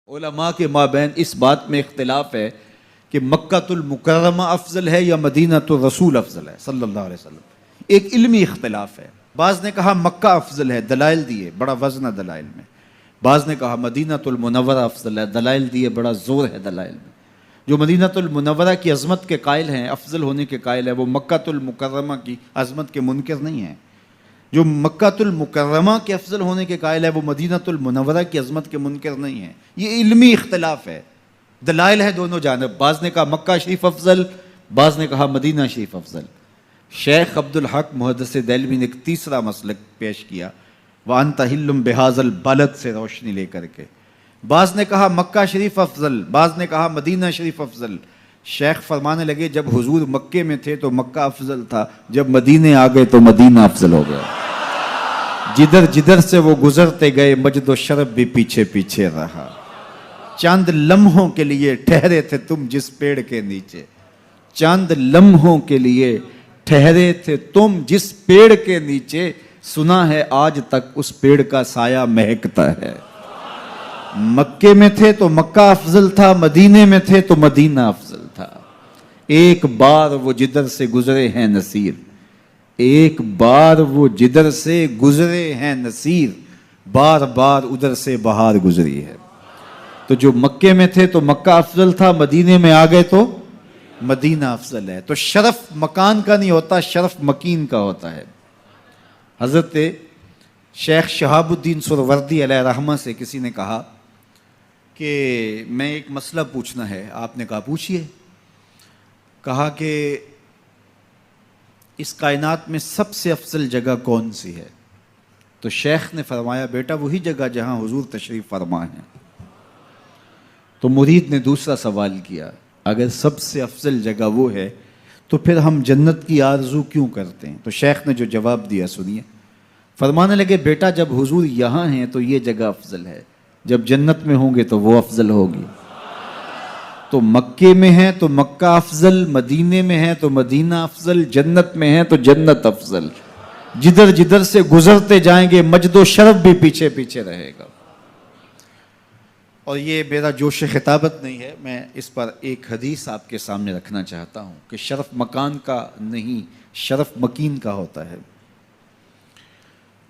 علماء کے مابین اس بات میں اختلاف ہے کہ مکۃ المکرمہ افضل ہے یا مدینۃ الرسول افضل ہے صلی اللہ علیہ وسلم. ایک علمی اختلاف ہے. بعض نے کہا مکہ افضل ہے، دلائل دیے، بڑا وزن ہے دلائل میں. بعض نے کہا مدینۃ المنورہ افضل ہے، دلائل دیے، بڑا زور ہے دلائل میں. جو مدینۃ المنورہ کی عظمت کے قائل ہیں، افضل ہونے کے قائل ہیں، وہ مکۃ المکرمہ کی عظمت کے منکر نہیں ہیں. جو مکۃ المکرمہ کے افضل ہونے کے قائل ہے، وہ مدینۃ المنورہ کی عظمت کے منکر نہیں ہیں. یہ علمی اختلاف ہے، دلائل ہے دونوں جانب. بعض نے کہا مکہ شریف افضل، بعض نے کہا مدینہ شریف افضل. شیخ عبد الحق محدث دہلوی نے ایک تیسرا مسلک پیش کیا، وَأَنْتَ حِلٌّ بِهَذَا الْبَلَدِ سے روشنی لے کر کے. بعض نے کہا مکہ شریف افضل، بعض نے کہا مدینہ شریف افضل. شیخ فرمانے لگے جب حضور مکے میں تھے تو مکہ افضل تھا، جب مدینے آ گئے تو مدینہ افضل ہو گیا. جدھر جدھر سے وہ گزرتے گئے مجد و شرف بھی پیچھے پیچھے رہا. چاند لمحوں کے لیے ٹھہرے تھے تم جس پیڑ کے نیچے، چاند لمحوں کے لیے ٹھہرے تھے تم جس پیڑ کے نیچے، سنا ہے آج تک اس پیڑ کا سایہ مہکتا ہے. مکے میں تھے تو مکہ افضل تھا، مدینے میں تھے تو مدینہ افضل تھا. ایک بار وہ جدھر سے گزرے ہیں نصیر، ایک بار وہ جدھر سے گزرے ہیں نصیر، بار بار ادھر سے بہار گزری ہے. تو جو مکے میں تھے تو مکہ افضل تھا، مدینے میں آ گئے تو مدینہ افضل ہے. تو شرف مکان کا نہیں ہوتا، شرف مکین کا ہوتا ہے. حضرت شیخ شہاب الدین سہروردی علیہ رحمہ سے کسی نے کہا کہ میں ایک مسئلہ پوچھنا ہے. آپ نے کہا پوچھئے. کہا کہ اس کائنات میں سب سے افضل جگہ کون سی ہے؟ تو شیخ نے فرمایا بیٹا وہی جگہ جہاں حضور تشریف فرما ہے. تو مرید نے دوسرا سوال کیا، اگر سب سے افضل جگہ وہ ہے تو پھر ہم جنت کی آرزو کیوں کرتے ہیں؟ تو شیخ نے جو جواب دیا سنیے. فرمانے لگے بیٹا جب حضور یہاں ہیں تو یہ جگہ افضل ہے، جب جنت میں ہوں گے تو وہ افضل ہوگی. تو مکے میں ہیں تو مکہ افضل، مدینے میں ہیں تو مدینہ افضل، جنت میں ہیں تو جنت افضل. جدھر جدھر سے گزرتے جائیں گے مجد و شرف بھی پیچھے پیچھے رہے گا. اور یہ میرا جوش خطابت نہیں ہے، میں اس پر ایک حدیث آپ کے سامنے رکھنا چاہتا ہوں کہ شرف مکان کا نہیں، شرف مکین کا ہوتا ہے.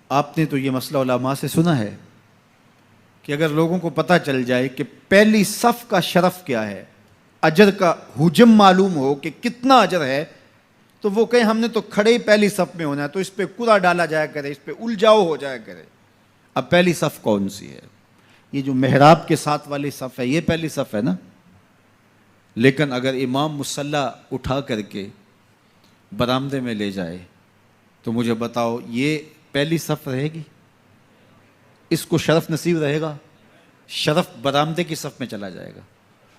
آپ نے تو یہ مسئلہ علماء سے سنا ہے کہ اگر لوگوں کو پتہ چل جائے کہ پہلی صف کا شرف کیا ہے، اجر کا حجم معلوم ہو کہ کتنا اجر ہے، تو وہ کہیں ہم نے تو کھڑے ہی پہلی صف میں ہونا ہے، تو اس پہ کوڑا ڈالا جایا کرے، اس پہ الجھاؤ ہو جایا کرے. اب پہلی صف کون سی ہے؟ یہ جو محراب کے ساتھ والی صف ہے یہ پہلی صف ہے نا. لیکن اگر امام مصلی اٹھا کر کے برآمدے میں لے جائے تو مجھے بتاؤ یہ پہلی صف رہے گی؟ اس کو شرف نصیب رہے گا؟ شرف برآمدے کی صف میں چلا جائے گا.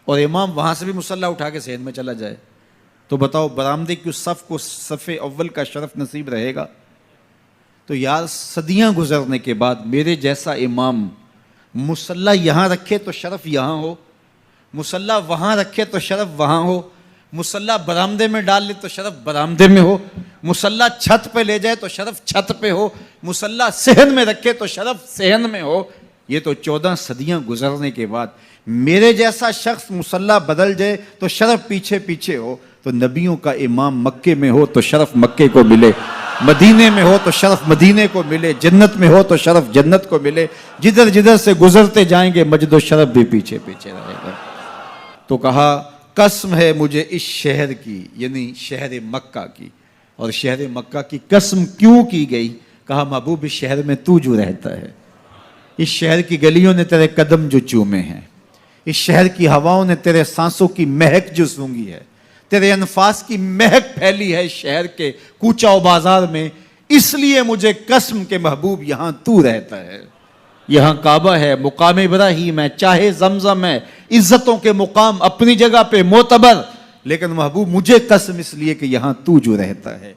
اور امام وہاں سے بھی مصلی اٹھا کے صحن میں چلا جائے تو بتاؤ برآمدے کی اس صف کو صف اول کا شرف نصیب رہے گا؟ تو یار صدیاں گزرنے کے بعد میرے جیسا امام مصلی یہاں رکھے تو شرف یہاں ہو، مصلی وہاں رکھے تو شرف وہاں ہو، مصلی برآمدے میں ڈال لے تو شرف برآمدے میں ہو، مصلی چھت پہ لے جائے تو شرف چھت پہ ہو، مصلی صحن میں رکھے تو شرف صحن میں ہو. یہ تو 14 صدیاں گزرنے کے بعد میرے جیسا شخص مصلی بدل جائے تو شرف پیچھے پیچھے ہو. تو نبیوں کا امام مکے میں ہو تو شرف مکے کو ملے، مدینے میں ہو تو شرف مدینے کو ملے، جنت میں ہو تو شرف جنت کو ملے. جدھر جدھر سے گزرتے جائیں گے مجد و شرف بھی پیچھے پیچھے رہے گا. تو کہا قسم ہے مجھے اس شہر کی، یعنی شہر مکہ کی. اور شہر مکہ کی قسم کیوں کی گئی؟ کہا محبوب اس شہر میں تو جو رہتا ہے، اس شہر کی گلیوں نے تیرے قدم جو چومے ہیں، اس شہر کی ہواؤں نے تیرے سانسوں کی مہک جو سونگھی ہے، تیرے انفاس کی مہک پھیلی ہے شہر کے کوچہ و بازار میں، اس لیے مجھے قسم کے محبوب یہاں تو رہتا ہے. یہاں کعبہ ہے، مقام ابراہیم ہے، چاہے زمزم ہے، عزتوں کے مقام اپنی جگہ پہ معتبر، لیکن محبوب مجھے قسم اس لیے کہ یہاں تو جو رہتا ہے.